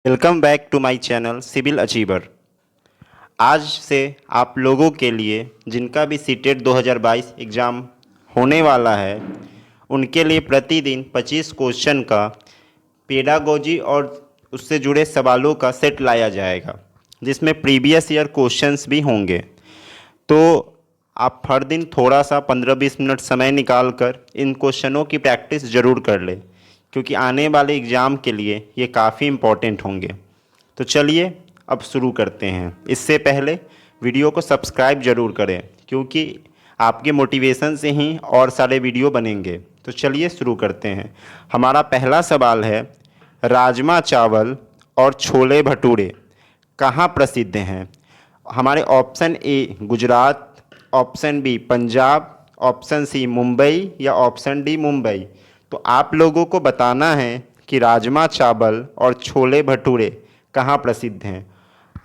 Welcome back to my channel civil achiever. आज से आप लोगों के लिए जिनका भी सीटेट 2022 एग्ज़ाम होने वाला है उनके लिए प्रतिदिन 25 क्वेश्चन का पेडागोजी और उससे जुड़े सवालों का सेट लाया जाएगा, जिसमें प्रीवियस ईयर क्वेश्चंस भी होंगे। तो आप हर दिन थोड़ा सा 15-20 मिनट समय निकाल कर इन क्वेश्चनों की प्रैक्टिस ज़रूर कर लें, क्योंकि आने वाले एग्ज़ाम के लिए ये काफ़ी इम्पोर्टेंट होंगे। तो चलिए अब शुरू करते हैं। इससे पहले वीडियो को सब्सक्राइब ज़रूर करें, क्योंकि आपके मोटिवेशन से ही और सारे वीडियो बनेंगे। तो चलिए शुरू करते हैं। हमारा पहला सवाल है, राजमा चावल और छोले भटूरे कहाँ प्रसिद्ध हैं? हमारे option A Gujarat, option B Punjab, option C Mumbai या ऑप्शन डी मुंबई। तो आप लोगों को बताना है कि राजमा चावल और छोले भटूरे कहाँ प्रसिद्ध हैं।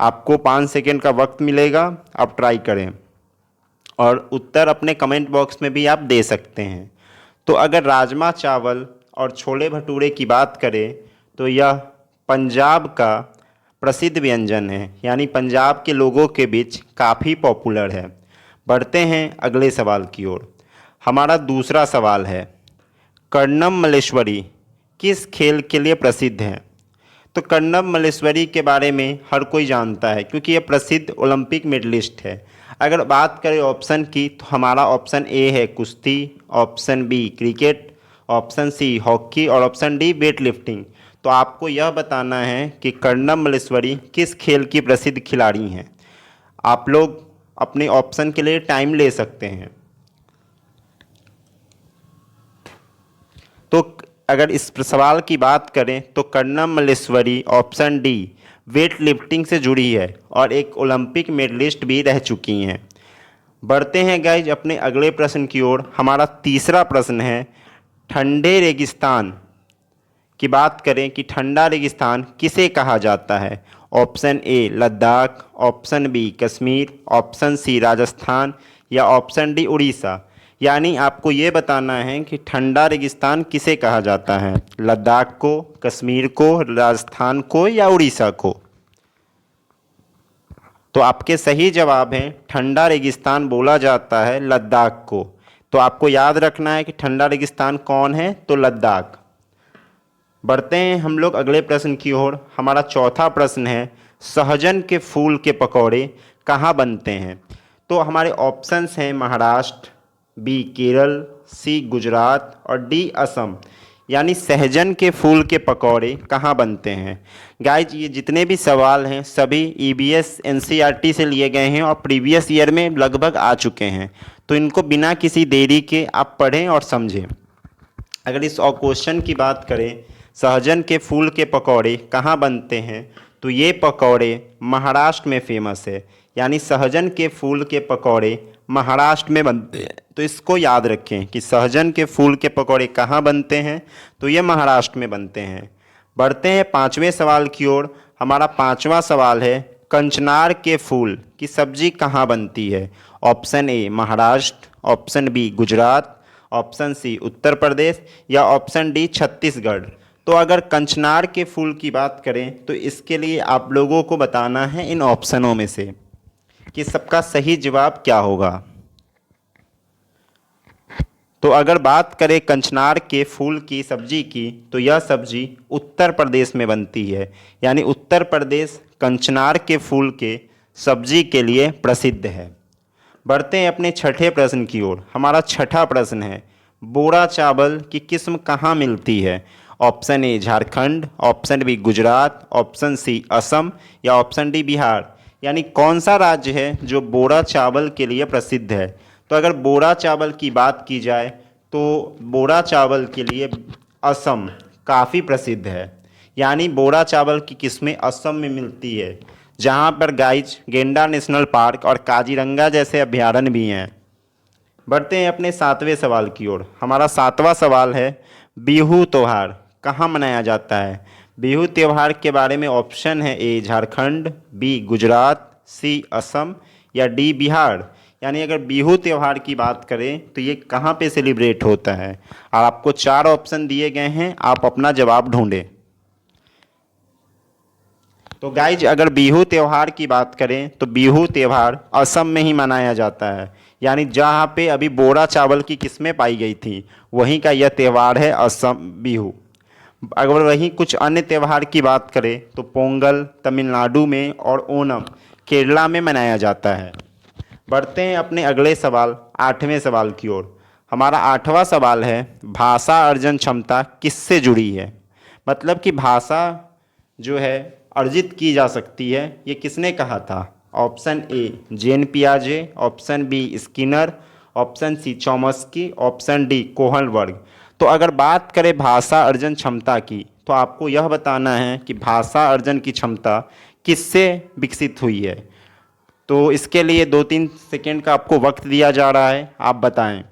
आपको 5 सेकेंड का वक्त मिलेगा, आप ट्राई करें और उत्तर अपने कमेंट बॉक्स में भी आप दे सकते हैं। तो अगर राजमा चावल और छोले भटूरे की बात करें तो यह पंजाब का प्रसिद्ध व्यंजन है, यानी पंजाब के लोगों के बीच काफ़ी पॉपुलर है। बढ़ते हैं अगले सवाल की ओर। हमारा दूसरा सवाल है, कर्णम मल्लेश्वरी किस खेल के लिए प्रसिद्ध है? तो कर्णम मल्लेश्वरी के बारे में हर कोई जानता है, क्योंकि यह प्रसिद्ध ओलंपिक मेडलिस्ट है। अगर बात करें ऑप्शन की तो हमारा ऑप्शन ए है कुश्ती, option B cricket, option C hockey और ऑप्शन डी वेट लिफ्टिंग। तो आपको यह बताना है कि कर्णम मल्लेश्वरी किस खेल की प्रसिद्ध खिलाड़ी हैं। आप लोग अपने ऑप्शन के लिए टाइम ले सकते हैं। तो अगर इस सवाल की बात करें तो Karnam Malleswari option D weight lifting से जुड़ी है और एक ओलंपिक मेडलिस्ट भी रह चुकी हैं। बढ़ते हैं गाइज अपने अगले प्रश्न की ओर। हमारा तीसरा प्रश्न है, ठंडे रेगिस्तान की बात करें कि ठंडा रेगिस्तान किसे कहा जाता है? Option A Ladakh, option B Kashmir, option C Rajasthan या ऑप्शन डी उड़ीसा। यानी आपको ये बताना है कि ठंडा रेगिस्तान किसे कहा जाता है, लद्दाख को, कश्मीर को, राजस्थान को या उड़ीसा को। तो आपके सही जवाब हैं ठंडा रेगिस्तान बोला जाता है लद्दाख को। तो आपको याद रखना है कि ठंडा रेगिस्तान कौन है, तो लद्दाख। बढ़ते हैं हम लोग अगले प्रश्न की ओर। हमारा चौथा प्रश्न है, सहजन के फूल के पकौड़े कहाँ बनते हैं? तो हमारे ऑप्शंस हैं महाराष्ट्र, बी केरल, सी गुजरात और डी असम। यानी सहजन के फूल के पकौड़े कहाँ बनते हैं? गाइज ये जितने भी सवाल हैं सभी ईबीएस एनसीईआरटी से लिए गए हैं और प्रीवियस ईयर में लगभग आ चुके हैं। तो इनको बिना किसी देरी के आप पढ़ें और समझें। अगर इस क्वेश्चन की बात करें, सहजन के फूल के पकौड़े कहाँ बनते हैं, तो ये पकौड़े महाराष्ट्र में फेमस है। यानी सहजन के फूल के पकौड़े महाराष्ट्र में बनते हैं। तो इसको याद रखें कि सहजन के फूल के पकौड़े कहाँ बनते हैं, तो ये महाराष्ट्र में बनते हैं। बढ़ते हैं पाँचवें सवाल की ओर। हमारा पाँचवा सवाल है, कंचनार के फूल की सब्जी कहाँ बनती है? Option A Maharashtra, option B Gujarat, option C Uttar Pradesh या ऑप्शन डी छत्तीसगढ़। तो अगर कंचनार के फूल की बात करें तो इसके लिए आप लोगों को बताना है इन ऑप्शनों में से कि सबका सही जवाब क्या होगा। तो अगर बात करें कंचनार के फूल की सब्जी की, तो यह सब्जी उत्तर प्रदेश में बनती है। यानी उत्तर प्रदेश कंचनार के फूल के सब्जी के लिए प्रसिद्ध है। बढ़ते हैं अपने छठे प्रश्न की ओर। हमारा छठा प्रश्न है, बोरा चावल की किस्म कहाँ मिलती है? Option A Jharkhand, option B Gujarat, option C Assam या ऑप्शन डी बिहार। यानी कौन सा राज्य है जो बोरा चावल के लिए प्रसिद्ध है? तो अगर बोरा चावल की बात की जाए तो बोरा चावल के लिए असम काफ़ी प्रसिद्ध है। यानी बोरा चावल की किस्में असम में मिलती है, जहाँ पर गाइज गेंडा नेशनल पार्क और काजीरंगा जैसे अभयारण्य भी हैं। बढ़ते हैं अपने सातवें सवाल की ओर। हमारा सातवां सवाल है, बिहू त्यौहार कहाँ मनाया जाता है? बिहू त्यौहार के बारे में ऑप्शन है ए झारखंड, बी गुजरात, सी असम या डी बिहार। यानी अगर बिहू त्यौहार की बात करें तो ये कहाँ पे सेलिब्रेट होता है? और आपको 4 ऑप्शन दिए गए हैं, आप अपना जवाब ढूंढें। तो गाइज अगर बिहू त्यौहार की बात करें तो बिहू त्यौहार असम में ही मनाया जाता है, यानी जहाँ पे अभी बोरा चावल की किस्में पाई गई थी वहीं का यह त्यौहार है असम बिहू। अगर वहीं कुछ अन्य त्यौहार की बात करें तो पोंगल तमिलनाडु में और ओणम केरला में मनाया जाता है। बढ़ते हैं अपने अगले सवाल 8वें सवाल की ओर। हमारा 8वां सवाल है भाषा अर्जन क्षमता किससे जुड़ी है। मतलब कि भाषा जो है अर्जित की जा सकती है, ये किसने कहा था। ऑप्शन ए जेन पियाजे, option B Skinner, option C Chomsky, option D Kohlberg. तो अगर बात करें भाषा अर्जन क्षमता की तो आपको यह बताना है कि भाषा अर्जन की क्षमता किससे विकसित हुई है। तो इसके लिए 2-3 सेकेंड का आपको वक्त दिया जा रहा है, आप बताएं।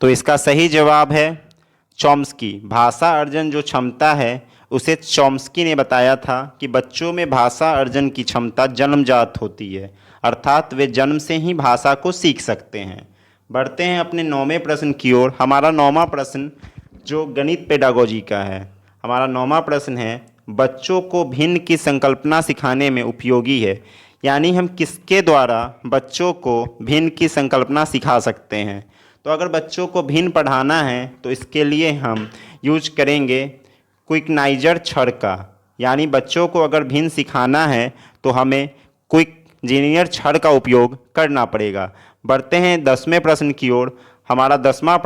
तो इसका सही जवाब है चॉम्स्की। भाषा अर्जन जो क्षमता है उसे चॉम्स्की ने बताया था कि बच्चों में भाषा अर्जन की क्षमता जन्मजात होती है, अर्थात वे जन्म से ही भाषा को सीख सकते हैं। बढ़ते हैं अपने 9वें प्रश्न की ओर। हमारा 9वां प्रश्न जो गणित पेडागोजी का है। हमारा 9वां प्रश्न है बच्चों को भिन्न की संकल्पना सिखाने में उपयोगी है, यानी हम किसके द्वारा बच्चों को भिन्न की संकल्पना सिखा सकते हैं। तो अगर बच्चों को भिन्न पढ़ाना है तो इसके लिए हम यूज करेंगे क्विकनाइजर छड़ का, यानी बच्चों को अगर भिन्न सिखाना है तो हमें क्विकजीनियर छड़ का उपयोग करना पड़ेगा। बढ़ते हैं 10वें प्रश्न की ओर। हमारा 10वां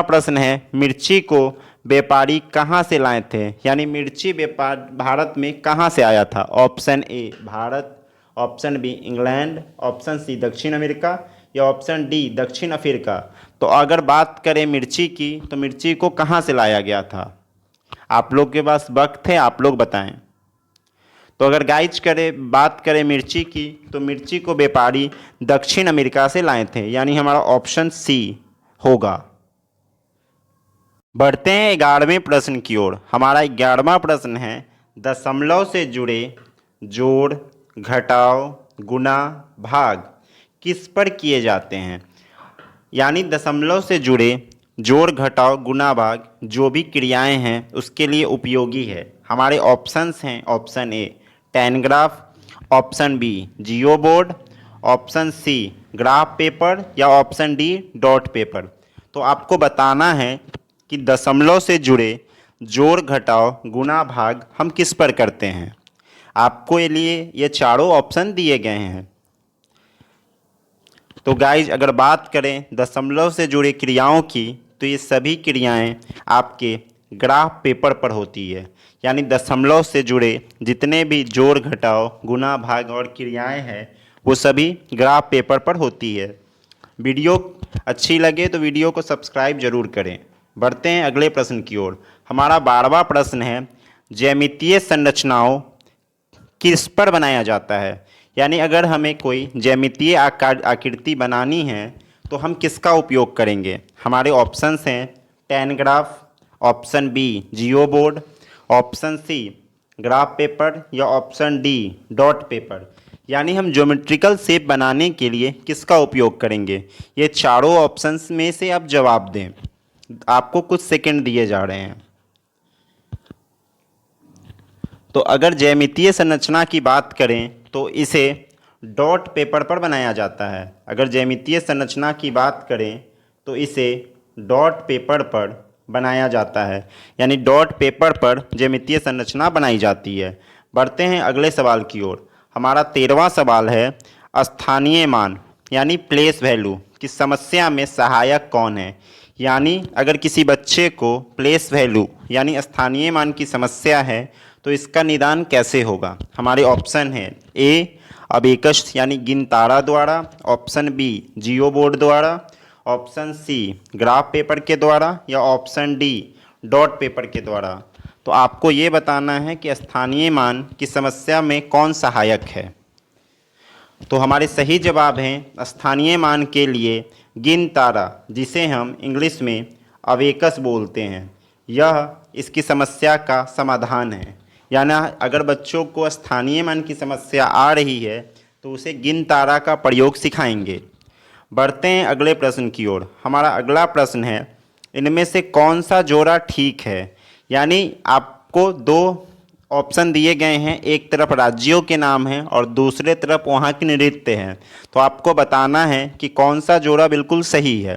प्रश्न है मिर्ची को व्यापारी कहाँ से लाए थे, यानी मिर्ची व्यापार भारत में कहाँ से आया था। Option A Bharat, option B England, option C दक्षिण अमेरिका या ऑप्शन डी दक्षिण अफ्रीका। तो अगर बात करें मिर्ची की तो मिर्ची को कहाँ से लाया गया था। आप लोग के पास वक्त है, आप लोग बताएं। तो अगर बात करें मिर्ची की तो मिर्ची को व्यापारी दक्षिण अमेरिका से लाए थे, यानी हमारा ऑप्शन सी होगा। बढ़ते हैं 11वें प्रश्न की ओर। हमारा 11वां प्रश्न है दशमलव से जुड़े जोड़ घटाव गुणा भाग किस पर किए जाते हैं। यानी दशमलव से जुड़े जोड़ घटाव गुणा भाग जो भी क्रियाएं हैं उसके लिए उपयोगी है। हमारे ऑप्शंस हैं option A tangram, option B Jio board, option C graph paper या ऑप्शन डी डॉट पेपर। तो आपको बताना है कि दशमलव से जुड़े जोड़ घटाव गुणा भाग हम किस पर करते हैं। आपको ये चारों ऑप्शन दिए गए हैं। तो गाइज अगर बात करें दशमलव से जुड़े क्रियाओं की तो ये सभी क्रियाएं आपके ग्राफ पेपर पर होती है, यानी दशमलव से जुड़े जितने भी जोड़ घटाव गुणा भाग और क्रियाएं हैं वो सभी ग्राफ पेपर पर होती है। वीडियो अच्छी लगे तो वीडियो को सब्सक्राइब जरूर करें। बढ़ते हैं अगले प्रश्न की ओर। हमारा 12वां प्रश्न है ज्यामितीय संरचनाओं किस पर बनाया जाता है। यानी अगर हमें कोई ज्यामितीय आकृति बनानी है तो हम किसका उपयोग करेंगे। हमारे ऑप्शंस हैं टैनग्राफ, ऑप्शन बी जियो board, option C graph paper या ऑप्शन डी डॉट पेपर। यानी हम ज्योमेट्रिकल शेप बनाने के लिए किसका उपयोग करेंगे। ये चारों ऑप्शंस में से आप जवाब दें। आपको कुछ सेकंड दिए जा रहे हैं। तो अगर ज्यामितीय संरचना की बात करें तो इसे डॉट पेपर पर बनाया जाता है। अगर ज्यामितीय संरचना की बात करें तो इसे डॉट पेपर पर बनाया जाता है, यानी डॉट पेपर पर ज्यामितीय संरचना बनाई जाती है। बढ़ते हैं अगले सवाल की ओर। हमारा 13वां सवाल है स्थानीय मान यानी प्लेस वैल्यू की समस्या में सहायक कौन है। यानी अगर किसी बच्चे को प्लेस वैल्यू यानी स्थानीय मान की समस्या है तो इसका निदान कैसे होगा। हमारे ऑप्शन है ए अबेकस यानी गिनतारा द्वारा, ऑप्शन बी जियो बोर्ड द्वारा, ऑप्शन सी ग्राफ पेपर के द्वारा या ऑप्शन डी डॉट पेपर के द्वारा। तो आपको ये बताना है कि स्थानीय मान की समस्या में कौन सहायक है। तो हमारे सही जवाब हैं स्थानीय मान के लिए गिनतारा, जिसे हम इंग्लिश में अबेकस बोलते हैं। यह इसकी समस्या का समाधान है। यानी अगर बच्चों को स्थानीय मान की समस्या आ रही है तो उसे गिनतारा का प्रयोग सिखाएंगे। बढ़ते हैं अगले प्रश्न की ओर। हमारा अगला प्रश्न है इनमें से कौन सा जोड़ा ठीक है। यानी आपको दो ऑप्शन दिए गए हैं, एक तरफ राज्यों के नाम हैं और दूसरे तरफ वहाँ के नृत्य हैं। तो आपको बताना है कि कौन सा जोड़ा बिल्कुल सही है।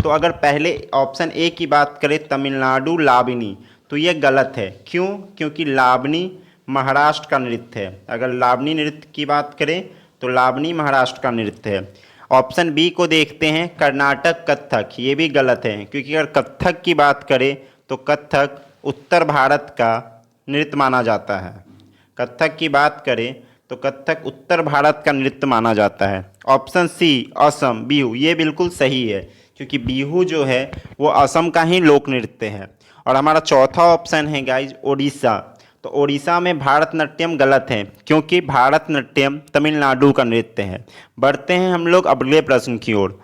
तो अगर पहले ऑप्शन ए की बात करें तमिलनाडु लावनी, तो ये गलत है। क्यों? क्योंकि लावनी महाराष्ट्र का नृत्य है। अगर लावनी नृत्य की बात करें तो लावनी महाराष्ट्र का नृत्य है। ऑप्शन बी को देखते हैं कर्नाटक कथक, ये भी गलत है क्योंकि अगर कथक की बात करें तो कथक उत्तर भारत का नृत्य माना जाता है। कथक की बात करें तो कथक उत्तर भारत का नृत्य माना जाता है। ऑप्शन सी असम बिहू, ये बिल्कुल सही है क्योंकि बिहू जो है वो असम का ही लोक नृत्य है। और हमारा चौथा ऑप्शन है गाइज उड़ीसा। तो उड़ीसा में भारतनाट्यम गलत है क्योंकि भारतनाट्यम तमिलनाडु का नृत्य है। बढ़ते हैं हम लोग अगले प्रश्न की ओर।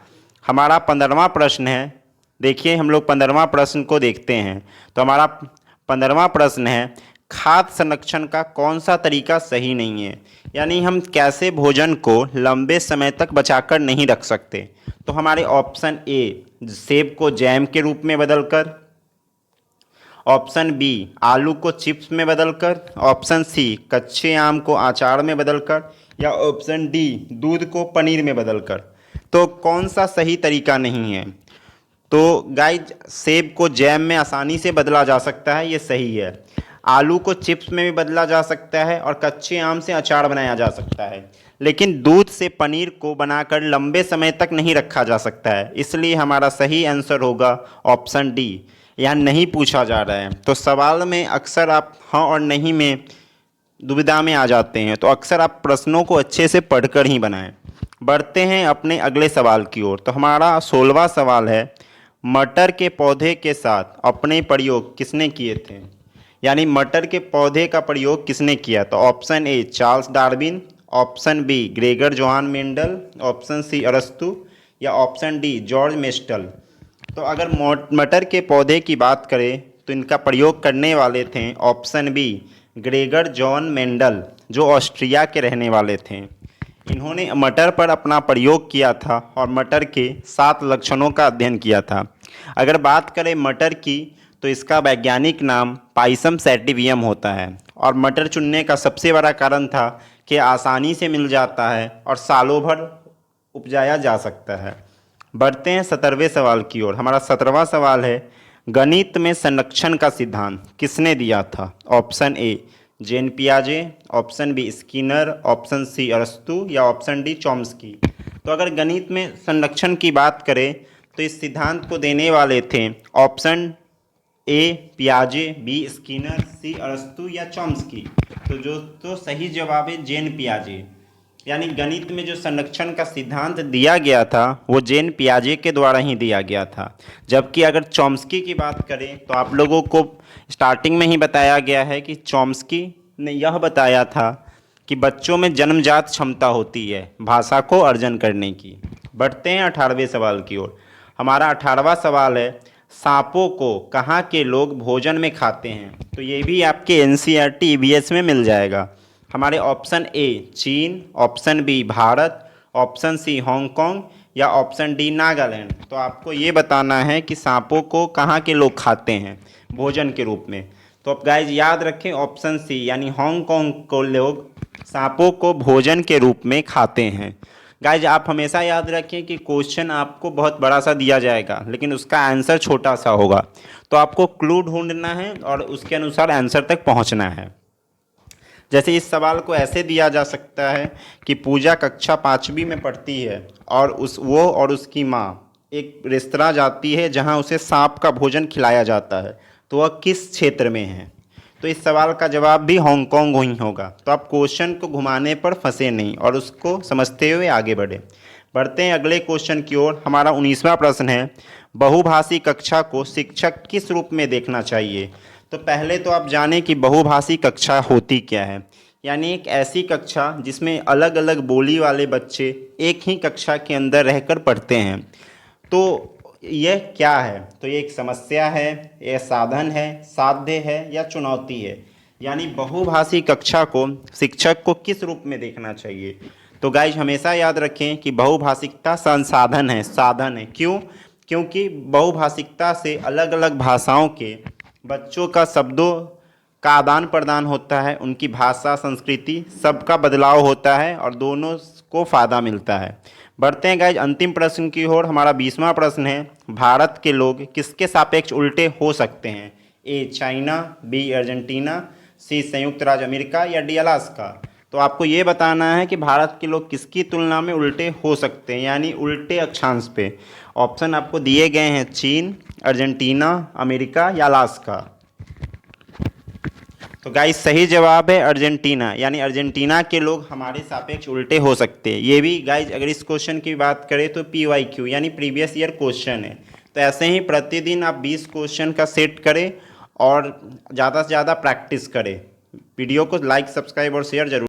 हमारा 15वां प्रश्न है। देखिए हम लोग 15वां प्रश्न को देखते हैं। तो हमारा 15वां प्रश्न है खाद्य संरक्षण का कौन सा तरीका सही नहीं है। यानी हम कैसे भोजन को लंबे समय तक बचाकर नहीं रख सकते। तो हमारे ऑप्शन ए सेब को जैम के रूप में बदलकर, ऑप्शन बी आलू को चिप्स में बदलकर, ऑप्शन सी कच्चे आम को अचार में बदलकर, या ऑप्शन डी दूध को पनीर में बदलकर। तो कौन सा सही तरीका नहीं है। तो गाइज सेब को जैम में आसानी से बदला जा सकता है, ये सही है। आलू को चिप्स में भी बदला जा सकता है और कच्चे आम से अचार बनाया जा सकता है, लेकिन दूध से पनीर को बनाकर लंबे समय तक नहीं रखा जा सकता है। इसलिए हमारा सही आंसर होगा ऑप्शन डी। यहाँ नहीं पूछा जा रहा है। तो सवाल में अक्सर आप हाँ और नहीं में दुविधा में आ जाते हैं, तो अक्सर आप प्रश्नों को अच्छे से पढ़कर ही बनाएं। बढ़ते हैं अपने अगले सवाल की ओर। तो हमारा 16वां सवाल है मटर के पौधे के साथ अपने प्रयोग किसने किए थे। यानी मटर के पौधे का प्रयोग किसने किया। तो option A Charles Darwin, option B Gregor Johann Mendel, option C अरस्तु, या ऑप्शन डी जॉर्ज मेस्टल। तो अगर मटर के पौधे की बात करें तो इनका प्रयोग करने वाले थे option B Gregor John Mendel, जो ऑस्ट्रिया के रहने वाले थे। इन्होंने मटर पर अपना प्रयोग किया था और मटर के 7 लक्षणों का अध्ययन किया था। अगर बात करें मटर की तो इसका वैज्ञानिक नाम पाइसम सैटिवियम होता है। और मटर चुनने का सबसे बड़ा कारण था कि आसानी से मिल जाता है और सालों भर उपजाया जा सकता है। बढ़ते हैं 17वें सवाल की ओर। हमारा 17वां सवाल है गणित में संरक्षण का सिद्धांत किसने दिया था। ऑप्शन ए जेन पियाजे, option B Skinner, option C अरस्तु, या ऑप्शन डी चॉम्स्की। तो अगर गणित में संरक्षण की बात करें तो इस सिद्धांत को देने वाले थे ऑप्शन ए पियाजे, बी स्किनर, सी अरस्तु, या चॉम्स्की। तो सही जवाब है जेन पियाजे। यानी गणित में जो संरक्षण का सिद्धांत दिया गया था वो जेन पियाजे के द्वारा ही दिया गया था। जबकि अगर चॉम्स्की की बात करें तो आप लोगों को स्टार्टिंग में ही बताया गया है कि चॉम्स्की ने यह बताया था कि बच्चों में जन्मजात क्षमता होती है भाषा को अर्जन करने की। बढ़ते हैं 18वें सवाल की ओर। हमारा 18वां सवाल है सांपों को कहाँ के लोग भोजन में खाते हैं। तो ये भी आपके NCERT EVS में मिल जाएगा। हमारे ऑप्शन ए चीन, option B Bharat, option C Hong Kong, या ऑप्शन डी नागालैंड। तो आपको ये बताना है कि सांपों को कहाँ के लोग खाते हैं भोजन के रूप में। तो आप गाइज याद रखें ऑप्शन सी यानी हांगकांग को लोग सांपों को भोजन के रूप में खाते हैं। गाइज आप हमेशा याद रखें कि क्वेश्चन आपको बहुत बड़ा सा दिया जाएगा लेकिन उसका आंसर छोटा सा होगा। तो आपको क्लू ढूंढना है और उसके अनुसार आंसर तक पहुंचना है। जैसे इस सवाल को ऐसे दिया जा सकता है कि पूजा कक्षा 5वीं में पढ़ती है और वो और उसकी माँ एक रेस्तरां जाती है जहाँ उसे सांप का भोजन खिलाया जाता है। तो वह किस क्षेत्र में है। तो इस सवाल का जवाब भी हांगकांग ही होगा। तो आप क्वेश्चन को घुमाने पर फंसे नहीं और उसको समझते हुए आगे बढ़े। बढ़ते हैं अगले क्वेश्चन की ओर। हमारा 19वां प्रश्न है बहुभाषी कक्षा को शिक्षक किस रूप में देखना चाहिए। तो पहले तो आप जानें कि बहुभाषी कक्षा होती क्या है। यानी एक ऐसी कक्षा जिसमें अलग अलग बोली वाले बच्चे एक ही कक्षा के अंदर रहकर पढ़ते हैं। तो यह क्या है। तो ये एक समस्या है, यह साधन है, साध्य है, या चुनौती है। यानी बहुभाषी कक्षा को शिक्षक को किस रूप में देखना चाहिए। तो गाइज हमेशा याद रखें कि बहुभाषिकता संसाधन है, साधन है। क्यों? क्योंकि बहुभाषिकता से अलग अलग भाषाओं के बच्चों का शब्दों का आदान प्रदान होता है, उनकी भाषा संस्कृति सबका बदलाव होता है और दोनों को फ़ायदा मिलता है। बढ़ते हैं गाइज अंतिम प्रश्न की ओर। हमारा 20वां प्रश्न है, भारत के लोग किसके सापेक्ष उल्टे हो सकते हैं? ए चाइना, बी अर्जेंटीना, सी संयुक्त राज्य अमेरिका या डी अलास्का। तो आपको ये बताना है कि भारत के लोग किसकी तुलना में उल्टे हो सकते हैं, यानी उल्टे अक्षांश पे। ऑप्शन आपको दिए गए हैं चीन, अर्जेंटीना, अमेरिका या अलास्का। तो गाइस सही जवाब है अर्जेंटीना, यानी अर्जेंटीना के लोग हमारे सापेक्ष उल्टे हो सकते हैं। ये भी गाइस अगर इस क्वेश्चन की बात करें तो PYQ यानी प्रीवियस ईयर क्वेश्चन है। तो ऐसे ही प्रतिदिन आप 20 क्वेश्चन का सेट करें और ज़्यादा से ज़्यादा प्रैक्टिस करें। वीडियो को लाइक, सब्सक्राइब और शेयर जरूर